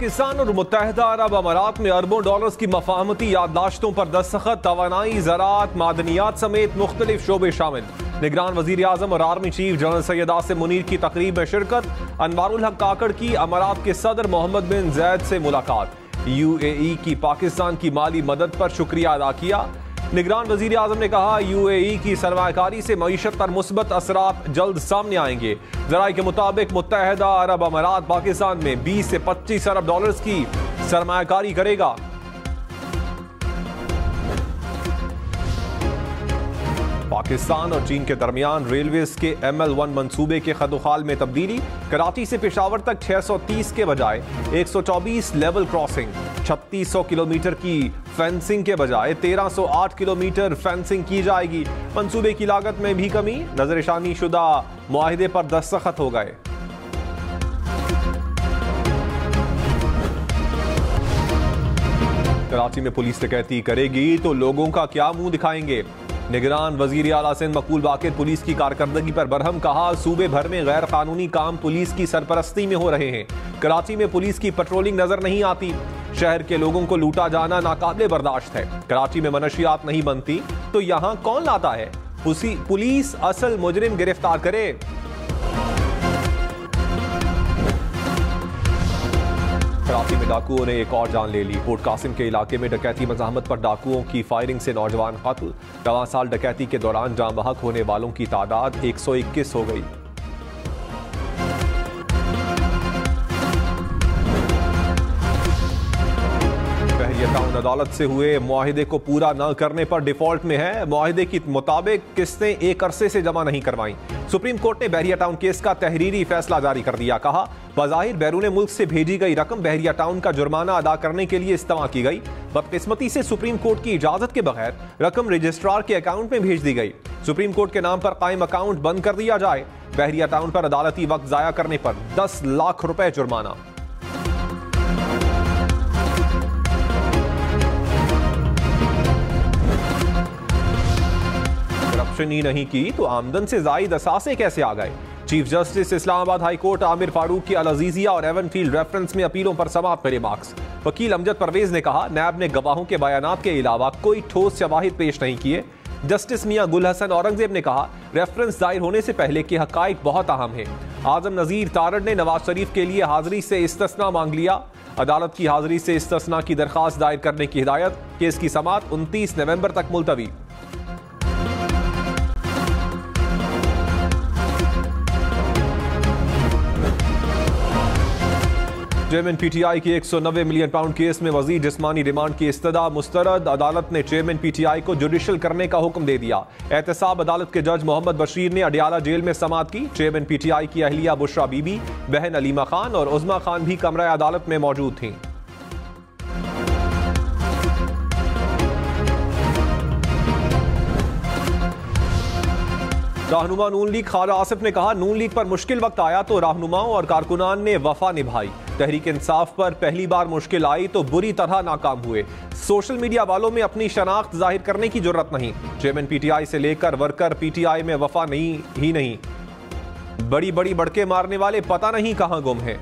पाकिस्तान और मुत्तहिदा अरब अमारात में अरबों डॉलर्स की मफाहमती याददाश्तों पर दस्तखत, तवानाई, ज़राअत, मादनियात समेत मुख्तलिफ शोबे शामिल। निगरान वज़ीर आज़म और army chief general Syed Asim Munir की तकरीब में शिरकत। अनवारुल हक काकड़ की अमारात के सदर मोहम्मद बिन ज़ैद से मुलाकात। UAE की पाकिस्तान की माली मदद पर शुक्रिया अदा किया। निगरान वज़ीर आज़म ने कहा, UAE की सरमायाकारी से मईशत पर मुस्बत असरात जल्द सामने आएंगे। ज़राए के मुताबिक मुत्तहिदा अरब अमारात पाकिस्तान में 20 से 25 अरब डॉलर्स की सरमायाकारी करेगा। पाकिस्तान और चीन के दरमियान रेलवेज के ML1 मंसूबे के खदोखाल में तब्दीली। कराची से पेशावर तक 630 के बजाय 124 लेवल क्रॉसिंग, 3600 किलोमीटर की फेंसिंग के बजाय 1308 किलोमीटर फेंसिंग की जाएगी। मंसूबे की लागत में भी कमी, नजरशानी शुदा मुआहिदे पर दस्तखत हो गए। कराची में पुलिस डकैती करेगी तो लोगों का क्या मुंह दिखाएंगे। निगरान वजीर आला सिंध मकबूल बाकिर पुलिस की कारकर्दगी पर बरहम, कहा सूबे भर में गैर कानूनी काम पुलिस की सरपरस्ती में हो रहे हैं। कराची में पुलिस की पेट्रोलिंग नजर नहीं आती। शहर के लोगों को लूटा जाना नाकाबिले बर्दाश्त है। कराची में मनशियात नहीं बनती तो यहाँ कौन लाता है। पुलिस असल मुजरिम गिरफ्तार करे। कराची में डाकुओं ने एक और जान ले ली। पोर्ट कासिम के इलाके में डकैती मज़ाहमत पर डाकुओं की फायरिंग से नौजवान कत्ल। रवां साल डकैती के दौरान जान बहक होने वालों की तादाद 121 हो गई। टाउन अदालत से हुए मुआहिदे को पूरा न करने पर डिफॉल्ट में है। मुआहिदे के मुताबिक किस्तें एक अरसे से जमा नहीं करवाई। सुप्रीम कोर्ट ने बहरिया टाउन केस का तहरीरी फैसला जारी कर दिया। कहा, बज़ाहिर बैरून मुल्क से भेजी गई रकम बहरिया टाउन का जुर्माना अदा करने के लिए इस्तेमाल की गई। बदकिस्मती से सुप्रीम कोर्ट की इजाजत के बगैर रकम रजिस्ट्रार के अकाउंट में भेज दी गई। सुप्रीम कोर्ट के नाम पर कायम अकाउंट बंद कर दिया जाए। बहरिया टाउन पर अदालती वक्त जाया करने पर 10 लाख रुपए जुर्माना। ही नहीं की तो आमदन से जायद असासे कैसे आ गए। Chief justice Islamabad high court Aamir Farooq की अल-अजीजिया और एवनफील्ड रेफरेंस में अपीलों पर समाअत पर रिमार्क्स। वकील अमजद परवेज ने कहा, नैब ने गवाहों के बयानात के अलावा कोई ठोस शवाहिद पेश नहीं किए। जस्टिस मियां गुल हसन औरंगजेब ने कहा, रेफरेंस दायर होने से पहले के हकाइक बहुत अहम है। आजम नजीर तारड़ ने नवाज शरीफ के लिए हाजिरी से इस्तिस्ना मांग लिया। अदालत की हाजिरी से इस्तिस्ना की दरखास्त दायर करने की हिदायत। केस की समाअत 29 नवंबर तक मुलतवी। चेयरमैन PTI की 190 मिलियन पाउंड केस में वजीर जिस्मानी रिमांड की इस्तदा मुस्तरद। अदालत ने चेयरमैन PTI को जुडिशल करने का हुक्म दे दिया। एहतसाब अदालत के जज मोहम्मद बशीर ने अडियाला जेल में समाअत की। चेयरमैन PTI की अहलिया बुशरा बीबी, बहन अलीमा खान और उज़मा खान भी कमरा अदालत में मौजूद थीं। रहनुमा नून लीग ख्वाजा आसिफ ने कहा, नून लीग पर मुश्किल वक्त आया तो रहनुमाओं और कारकुनान ने वफा निभाई। तहरीक इंसाफ पर पहली बार मुश्किल आई तो बुरी तरह नाकाम हुए। सोशल मीडिया वालों में अपनी शनाख्त जाहिर करने की जरूरत नहीं। चेयरमैन PTI से लेकर वर्कर PTI में वफा नहीं। बड़ी बड़ी बड़के मारने वाले पता नहीं कहां गुम हैं।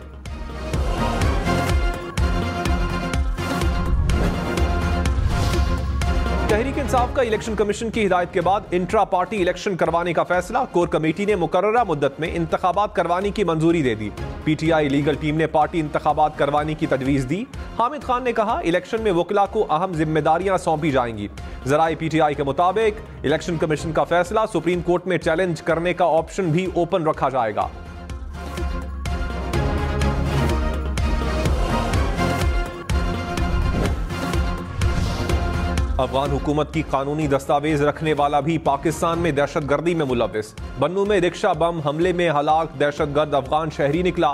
तहरीक इंसाफ का इलेक्शन कमीशन की हिदायत के बाद इंट्रा पार्टी इलेक्शन करवाने का फैसला। कोर कमेटी ने मुकर्ररा मुद्दत में इंतखाबात करवाने की मंजूरी दे दी। PTI लीगल टीम ने पार्टी इंतखाबात करवाने की तजवीज दी। हामिद खान ने कहा, इलेक्शन में वकला को अहम जिम्मेदारियां सौंपी जाएंगी। जराए PTI के मुताबिक इलेक्शन कमीशन का फैसला सुप्रीम कोर्ट में चैलेंज करने का ऑप्शन भी ओपन रखा जाएगा। अफगान हुकूमत की कानूनी दस्तावेज रखने वाला भी पाकिस्तान में दहशतगर्दी में मुलविस। बन्नू में रिक्शा बम हमले में हलाक दहशतगर्द अफगान शहरी निकला।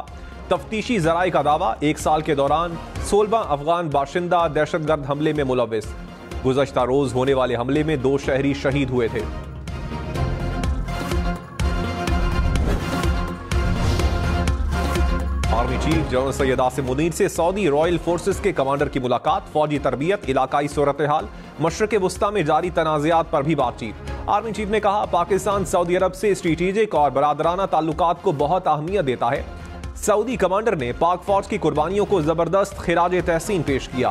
तफ्तीशी जराए का दावा, 1 साल के दौरान 16 अफगान बाशिंदा दहशतगर्द हमले में मुलविस। गुज़श्ता रोज होने वाले हमले में 2 शहरी शहीद हुए थे। Army chief general Syed Asim Munir से सऊदी रॉयल फोर्सेस के कमांडर की मुलाकात। फौजी तरबियत, इलाकाई सूरत हाल, मशरक़ वस्ता में जारी तनाज़ात पर भी बातचीत। आर्मी चीफ ने कहा, पाकिस्तान सऊदी अरब से स्ट्रेटेजिक और बरादराना ताल्लुकात को बहुत अहमियत देता है। सऊदी कमांडर ने पाक फौज की कुर्बानियों को जबरदस्त खिराज तहसीन पेश किया।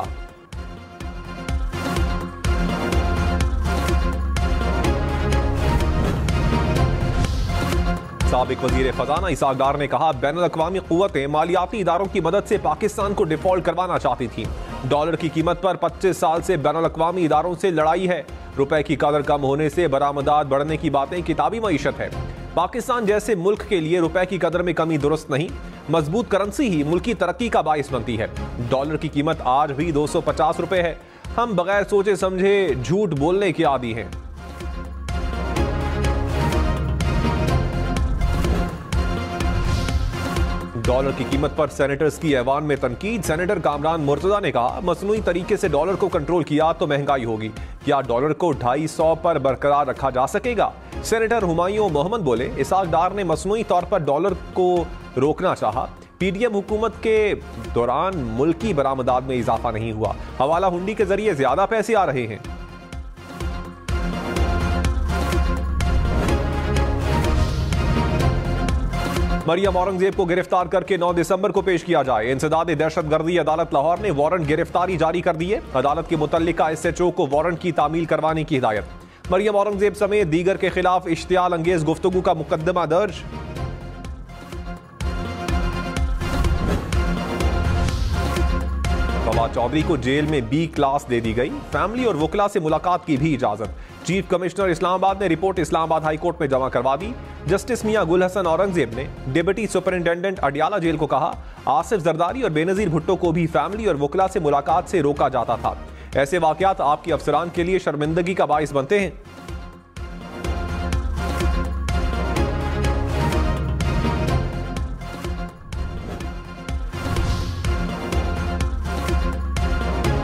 साबिक वजीर खजाना इसाक डार ने कहा, बैनुल-अक़वामी क़ुव्वतें मालियाती इदारों की मदद से पाकिस्तान को डिफॉल्ट करवाना चाहती थी। डॉलर की कीमत पर 25 साल से बैनुल-अक़वामी इदारों से लड़ाई है। रुपए की कदर कम होने से बरामदात बढ़ने की बातें किताबी मईशत है। पाकिस्तान जैसे मुल्क के लिए रुपए की कदर में कमी दुरुस्त नहीं, मजबूत करेंसी ही मुल्की तरक्की का बाइस बनती है। डॉलर की कीमत आज भी 250 रुपए है। हम बगैर सोचे समझे झूठ बोलने के आदी हैं। डॉलर की कीमत पर सेनेटर्स की ऐवान में तनकीद। सेनेटर कामरान मुर्तजा ने कहा, मसनूई तरीके से डॉलर को कंट्रोल किया तो महंगाई होगी। क्या डॉलर को 250 पर बरकरार रखा जा सकेगा? सेनेटर हुमायूं मोहम्मद बोले, इसाक डार ने मसनूई तौर पर डॉलर को रोकना चाहा। पीडीएम हुकूमत के दौरान मुल्की बरामदात में इजाफा नहीं हुआ। हवाला हुंडी के जरिए ज्यादा पैसे आ रहे हैं। मरियम औरंगजेब को गिरफ्तार करके 9 दिसंबर को पेश किया जाए। इंसदाद दहशतगर्दी अदालत लाहौर ने वारंट गिरफ्तारी जारी कर दिए। अदालत के मुतल्लिका SHO को वारंट की तामील करवाने की हिदायत। मरियम औरंगजेब समेत दीगर के खिलाफ इश्तियाल अंगेज गुफ्तगू का मुकदमा दर्ज। फवाद चौधरी को जेल में B क्लास दे दी गई। फैमिली और वकला से मुलाकात की भी इजाजत। चीफ कमिश्नर इस्लामाबाद ने रिपोर्ट इस्लामाबाद हाई कोर्ट में जमा करवा दी। जस्टिस मियां गुल हसन औरंगजेब ने डिप्टी सुपरिंटेंडेंट अडियाला जेल को कहा, आसिफ जरदारी और बेनजीर भुट्टो को भी फैमिली और वकला से मुलाकात से रोका जाता था। ऐसे वाकयात आपके अफसरान के लिए शर्मिंदगी का बाइस बनते हैं।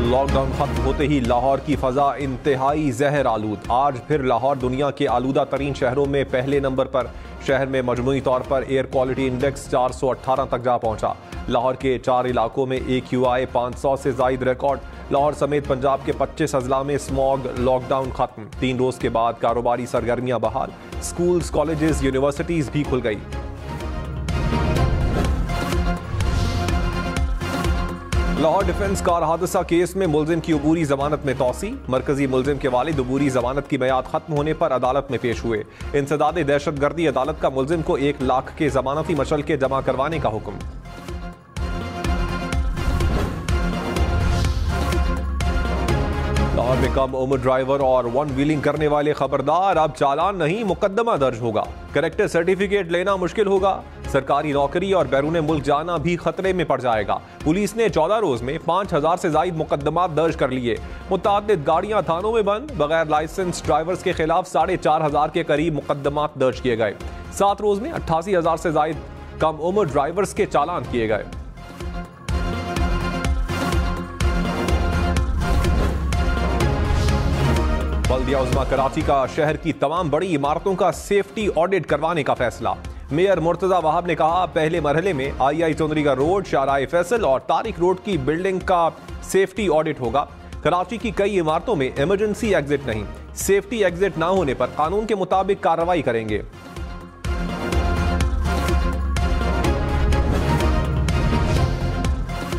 लॉकडाउन खत्म होते ही लाहौर की फजा इंतहाई जहर आलूद। आज फिर लाहौर दुनिया के आलूदा तरीन शहरों में पहले नंबर पर। शहर में मजमूई तौर पर एयर क्वालिटी इंडेक्स 418 तक जा पहुंचा। लाहौर के 4 इलाकों में AQI 500 से जायद रिकॉर्ड। लाहौर समेत पंजाब के 25 अजला में स्मॉग लॉकडाउन खत्म। 3 रोज के बाद कारोबारी सरगर्मियां बहाल। स्कूल्स, कॉलेजेस, यूनिवर्सिटीज भी खुल गई। लाहौर डिफेंस कार हादसा केस में मुलजिम की अबूरी जमानत में तौसी। मरकजी मुलजिम के वालिद अबूरी जमानत की मियाद खत्म होने पर अदालत में पेश हुए। इंसदाद दहशतगर्दी अदालत का मुलजिम को 1 लाख के जमानती मशल के जमा करवाने का हुक्म। लाहौर में कम उम्र ड्राइवर और 1 व्हीलिंग करने वाले खबरदार, अब चालान नहीं मुकदमा दर्ज होगा। करेक्टर सर्टिफिकेट लेना मुश्किल होगा। सरकारी नौकरी और बैरून मुल्क जाना भी खतरे में पड़ जाएगा। पुलिस ने 14 रोज में 5000 से ज्यादा मुकदमात दर्ज कर लिए। मुतअद्दिद गाड़ियां थानों में बंद। बगैर लाइसेंस ड्राइवर्स के खिलाफ 4500 के करीब मुकदमात दर्ज किए गए। 7 रोज में 88,000 से ज्यादा कम उम्र ड्राइवर्स के चालान किए गए। बल्दिया उज़्मा कराची का शहर की तमाम बड़ी इमारतों का सेफ्टी ऑडिट करवाने का फैसला। मेयर मुर्तजा वहाब ने कहा, पहले मरहले में II चौधरीगा रोड, शाहराह फैसल और तारिक रोड की बिल्डिंग का सेफ्टी ऑडिट होगा। कराची की कई इमारतों में इमरजेंसी एग्जिट नहीं। सेफ्टी एग्जिट ना होने पर कानून के मुताबिक कार्रवाई करेंगे।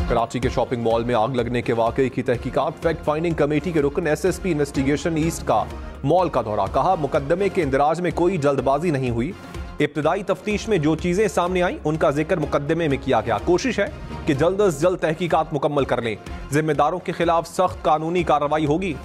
कराची के शॉपिंग मॉल में आग लगने के वाकये की तहकीकात। फैक्ट फाइंडिंग कमेटी के रुकन SSP इन्वेस्टिगेशन ईस्ट का मॉल का दौरा। कहा, मुकदमे के इंदराज में कोई जल्दबाजी नहीं हुई। इब्तदाई तफ्तीश में जो चीजें सामने आई उनका जिक्र मुकदमे में किया गया। कोशिश है कि जल्द अज जल्द तहकीकात मुकम्मल कर लें। जिम्मेदारों के खिलाफ सख्त कानूनी कार्रवाई होगी।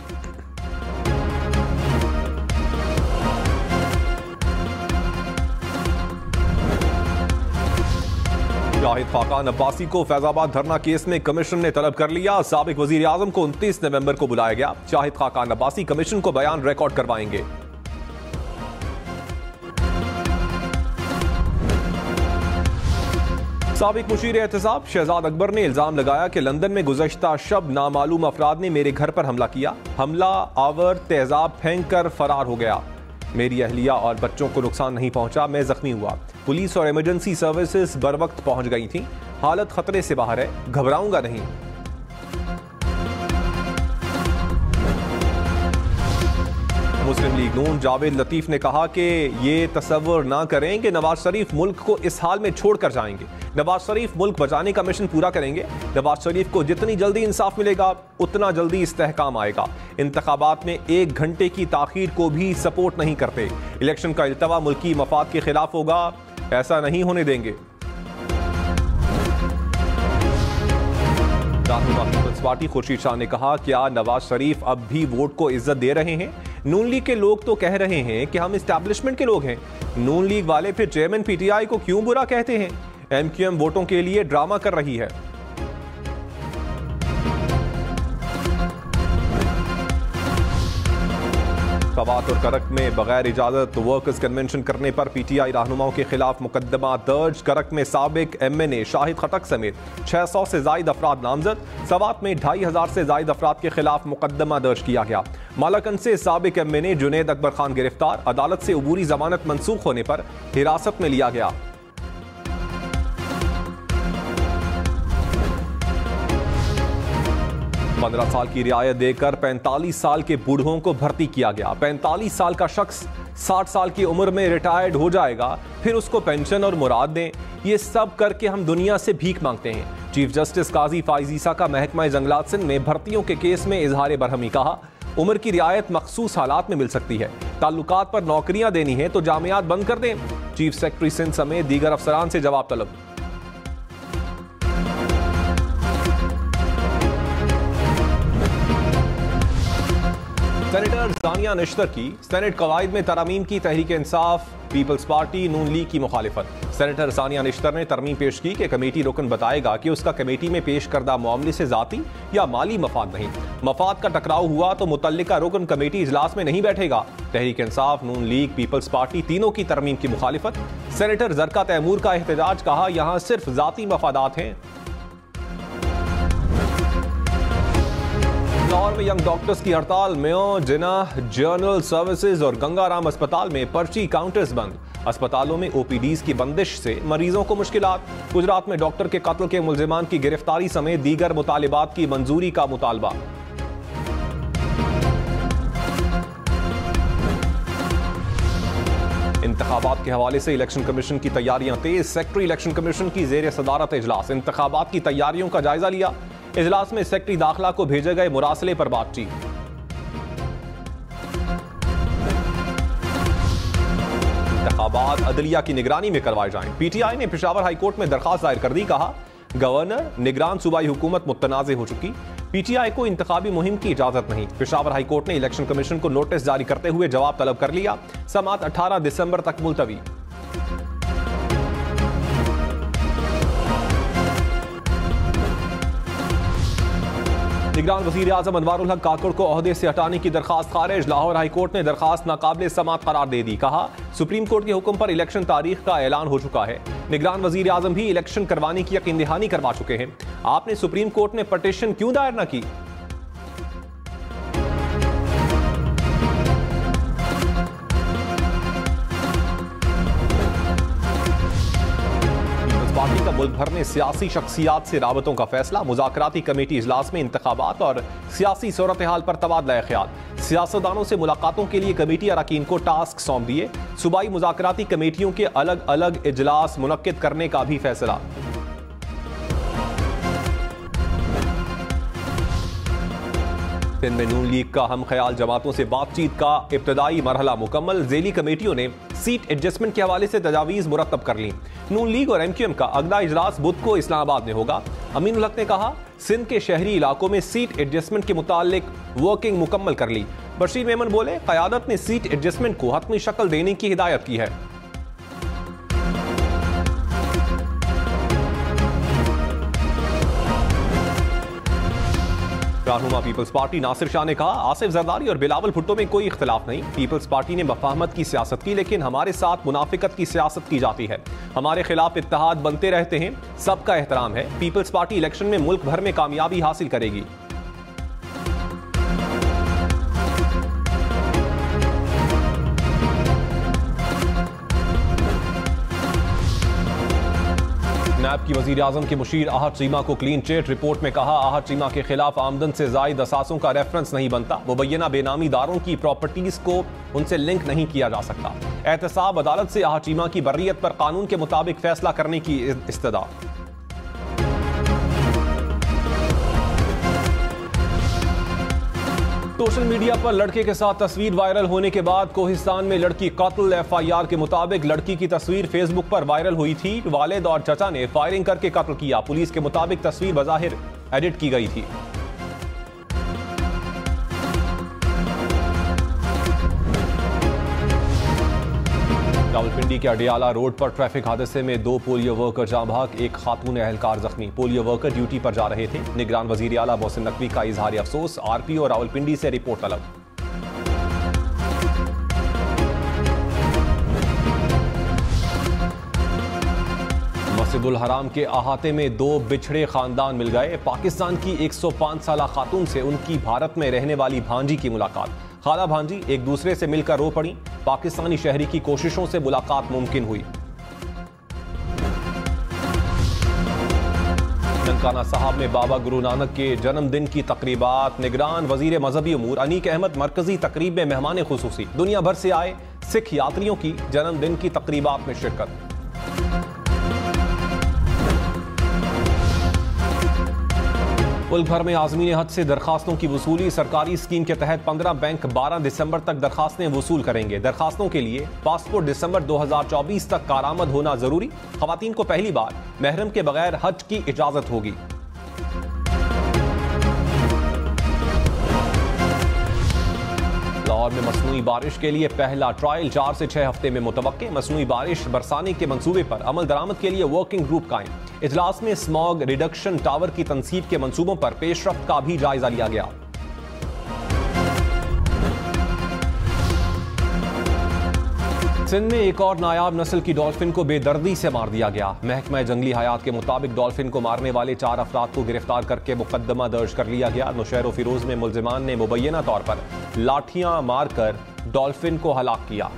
शाहिद खाकान अब्बासी को फैजाबाद धरना केस में कमीशन ने तलब कर लिया। साबिक वजीर आजम को 29 नवंबर को बुलाया गया। शाहिद खाकान अब्बासी कमीशन को बयान रिकॉर्ड करवाएंगे। साबिक मुशीर एहतसाब शहजाद अकबर ने इल्जाम लगाया कि लंदन में गुज़श्ता शब नामालूम अफराद ने मेरे घर पर हमला किया। हमला आवर तेजाब फेंक कर फरार हो गया। मेरी अहलिया और बच्चों को नुकसान नहीं पहुंचा, मैं जख्मी हुआ। पुलिस और इमरजेंसी सर्विसेज बर वक्त पहुंच गई थी। हालत खतरे से बाहर है, घबराऊंगा नहीं। मुस्लिम लीग नून जावेद लतीफ ने कहा कि ये तसव्वुर ना करें कि नवाज शरीफ मुल्क को इस हाल में छोड़कर जाएंगे। नवाज शरीफ मुल्क बचाने का मिशन पूरा करेंगे। नवाज शरीफ को जितनी जल्दी इंसाफ मिलेगा उतना जल्दी इस्तेहकाम आएगा। इंतखाबात में 1 घंटे की ताखीर को भी सपोर्ट नहीं करते। इलेक्शन का इल्तवा मुल्की मफाद के खिलाफ होगा, ऐसा नहीं होने देंगे। पीपल्स पार्टी खुर्शीद शाह ने कहा, क्या नवाज शरीफ अब भी वोट को इज्जत दे रहे हैं? नून लीग के लोग तो कह रहे हैं कि हम एस्टैब्लिशमेंट के लोग हैं। नून लीग वाले फिर चेयरमैन पीटीआई को क्यों बुरा कहते हैं? एमक्यूएम वोटों के लिए ड्रामा कर रही है। सवात और करक में बगैर इजाजत वर्कर्स कन्वेंशन करने पर पीटीआई रहनुमाओं के खिलाफ मुकदमा दर्ज। करक में साबिक एमएनए शाहिद खटक समेत 600 से जायद अफराद नामजद। सवात में 2500 से जायद अफराद के खिलाफ मुकदमा दर्ज किया गया। मालाकन से साबिक एमएनए जुनैद अकबर खान गिरफ्तार। अदालत से अबूरी जमानत मंसूख होने पर हिरासत में लिया गया। पंद्रह साल की रियायत देकर 45 साल के बूढ़ों को भर्ती किया गया। 45 साल का शख्स 60 साल की उम्र में रिटायर्ड हो जाएगा, फिर उसको पेंशन और मुराद दें। ये सब करके हम दुनिया से भीख मांगते हैं। चीफ जस्टिस काजी फाइजीसा का महकमा जंगलात सिंध में भर्तियों के केस में इजहार बरहमी। कहा, उम्र की रियायत मखसूस हालात में मिल सकती है। ताल्लुकात पर नौकरियां देनी है तो जामियात बंद कर दें। चीफ सेक्रेटरी सिंध समेत दीगर अफसरान से जवाब तलब। सेनेटर सानिया निश्तर की सेनेट कवायद में तरमीम की तहरीक इंसाफ पीपल्स पार्टी नून लीग की मुखालिफत। सेनेटर सानिया निश्तर ने तरमीम पेश की कि कमेटी रुकन बताएगा कि उसका कमेटी में पेश करदा मामले से जाती या माली मफाद नहीं। मफाद का टकराव हुआ तो मुतल्लिका रुकन कमेटी इजलास में नहीं बैठेगा। तहरीक इंसाफ, नून लीग, पीपल्स पार्टी तीनों की तरमीम की मुखालिफत। सेनेटर जरका तैमूर का एहतजाज। कहा, यहां सिर्फ जाती मफादात हैं। लाहौर में यंग डॉक्टर्स की हड़ताल। मेयो, जिन्ना, जनरल सर्विसेज और गंगाराम अस्पताल में पर्ची काउंटर्स बंद। अस्पतालों में ओपीडीज की बंदिश से मरीजों को मुश्किलात। गुजरात में डॉक्टर के कत्ल के मुल्जिमान की गिरफ्तारी समेत दीगर मुतालिबात की मंजूरी का मुतालबा। इंतखाबात के हवाले से इलेक्शन कमीशन की तैयारियां तेज। सेक्रेटरी इलेक्शन कमीशन की जेर सदारत इजलास। इंतखाबात की तैयारियों का जायजा लिया। इजलास में सेक्रेटरी दाखिला को भेजे गए मुरासले पर बातचीत। इंतखाबात अदलिया की निगरानी में करवाए जाएं। पीटीआई ने पेशावर हाईकोर्ट में दरखास्त दायर कर दी। कहा, गवर्नर निगरान सूबाई हुकूमत मुतनाज़े हो चुकी। पीटीआई को इंतखाबी मुहिम की इजाजत नहीं। पेशावर हाईकोर्ट ने इलेक्शन कमीशन को नोटिस जारी करते हुए जवाब तलब कर लिया। समाअत 18 दिसंबर तक मुलतवी। निगरान वजीर आजम अनवारुल हक काकड़ को ओहदे से हटाने की दरखास्त खारिज। लाहौर हाईकोर्ट ने दरखास्त नाकाबिल समाअत करार दे दी। कहा, सुप्रीम कोर्ट के हुक्म पर इलेक्शन तारीख का ऐलान हो चुका है। निगरान वजीर आजम भी इलेक्शन करवाने की यकीन दहानी करवा चुके हैं। आपने सुप्रीम कोर्ट में पटिशन क्यों दायर न की? पार्टी का मुल्क भर में सियासी शख्सियात से राबतों का फैसला। मुज़ाकराती कमेटी इजलास में इंतखाबात और सियासी सूरत हाल पर तबादला ख्याल। सियासतदानों से मुलाकातों के लिए कमेटी अरकान को टास्क सौंप दिए। सूबाई मुज़ाकराती कमेटियों के अलग अलग इजलास मुनक्किद करने का भी फैसला। सिंध में नून लीग का हम ख्याल जमातों से बातचीत का इब्तदाई मरहला मुकम्मल। झेली कमेटियों ने सीट एडजस्टमेंट के हवाले से तजावीज़ मुरतब कर ली। नून लीग और एमक्यूएम का अगला इजलास बुध को इस्लामाबाद में होगा। अमीनुल हक ने कहा, सिंध के शहरी इलाकों में सीट एडजस्टमेंट के मुतालिक वर्किंग मुकम्मल कर ली। बशीर मेमन बोले, क़यादत ने सीट एडजस्टमेंट को हतमी शक्ल देने की हिदायत की है। रहनुमा पीपल्स पार्टी नासिर शाह ने कहा, आसिफ जरदारी और बिलावल भुट्टो में कोई इख्तिलाफ नहीं। पीपल्स पार्टी ने मफाहमत की सियासत की, लेकिन हमारे साथ मुनाफिकत की सियासत की जाती है। हमारे खिलाफ इत्तेहाद बनते रहते हैं। सबका एहतराम है। पीपल्स पार्टी इलेक्शन में मुल्क भर में कामयाबी हासिल करेगी। नैब की वजीर आजम के मुशीर आहद चीमा को क्लीन चिट। रिपोर्ट में कहा, आहद चीमा के खिलाफ आमदन से जायद असासों का रेफरेंस नहीं बनता। मुबैना बेनामीदारों की प्रॉपर्टीज को उनसे लिंक नहीं किया जा सकता। एहतसाब अदालत से आहद चीमा की बर्रियत पर कानून के मुताबिक फैसला करने की इस्तदा। सोशल मीडिया पर लड़के के साथ तस्वीर वायरल होने के बाद कोहिस्तान में लड़की कत्ल। FIR के मुताबिक लड़की की तस्वीर फेसबुक पर वायरल हुई थी। वालिद और चचा ने फायरिंग करके कत्ल किया। पुलिस के मुताबिक तस्वीर बज़ाहिर एडिट की गई थी। रावलपिंडी के अडियाला रोड पर ट्रैफिक हादसे में 2 पोलियो वर्कर जाँ भाग, एक खातून एहलकार जख्मी। पोलियो वर्कर ड्यूटी पर जा रहे थे। निगरान वजीर आला मोहसिन नकवी का इजहार अफसोस। RPO रावलपिंडी से रिपोर्ट तलब। मस्जिदुल हराम के अहाते में 2 बिछड़े खानदान मिल गए। पाकिस्तान की 105 साला खातून से उनकी भारत में रहने वाली भांजी की मुलाकात। खाला भांजी एक दूसरे से मिलकर रो पड़ी। पाकिस्तानी शहरी की कोशिशों से मुलाकात मुमकिन हुई। ननकाना साहब में बाबा गुरु नानक के जन्मदिन की तकरीबात। निगरान वजीर मजहबी उमूर अनीक अहमद मरकजी तकरीब में मेहमान खुसूसी। दुनिया भर से आए सिख यात्रियों की जन्मदिन की तकरीबात में शिरकत। मुल्क भर में आज़मीन हज से दरखास्तों की वसूली। सरकारी स्कीम के तहत 15 बैंक 12 दिसंबर तक दरखास्तें वसूल करेंगे। दरखास्तों के लिए पासपोर्ट दिसंबर 2024 तक कारआमद होना जरूरी। खवातीन को पहली बार महरम के बगैर हज की इजाजत होगी। लाहौर में मसनूई बारिश के लिए पहला ट्रायल 4 से 6 हफ्ते में मुतवक्के। मसनूई बारिश बरसाने के मंसूबे पर अमल दरामद के लिए वर्किंग ग्रुप कायम। इजलास में स्मॉग रिडक्शन टावर की तनसीब के मंसूबों पर पेशरफ्त का भी जायजा लिया गया। सिंध में एक और नायाब नस्ल की डॉल्फिन को बेदर्दी से मार दिया गया। महकमा जंगली हयात के मुताबिक डॉल्फिन को मारने वाले 4 अफराद को गिरफ्तार करके मुकदमा दर्ज कर लिया गया। नौशहर फिरोज में मुलजिमान ने मुबैना तौर पर लाठियां मारकर डॉल्फिन को हलाक किया।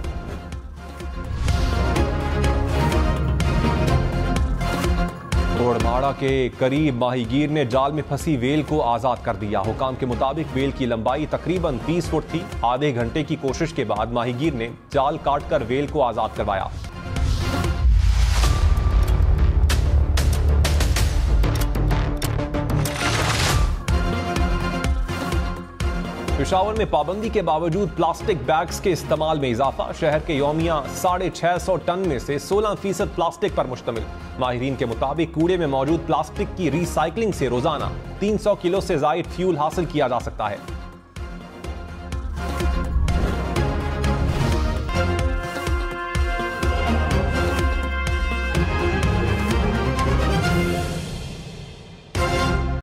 कोड़माड़ा के करीब माहीगीर ने जाल में फंसी वेल को आजाद कर दिया। हुकाम के मुताबिक वेल की लंबाई तकरीबन 30 फुट थी। आधे घंटे की कोशिश के बाद माहीगीर ने जाल काटकर वेल को आजाद करवाया। पेशावर में पाबंदी के बावजूद प्लास्टिक बैग्स के इस्तेमाल में इजाफा। शहर के यौमिया 650 टन में से 16% प्लास्टिक पर मुश्तमिल। माहिरीन के मुताबिक कूड़े में मौजूद प्लास्टिक की रिसाइकलिंग से रोजाना 300 किलो से जायद फ्यूल हासिल किया जा सकता है।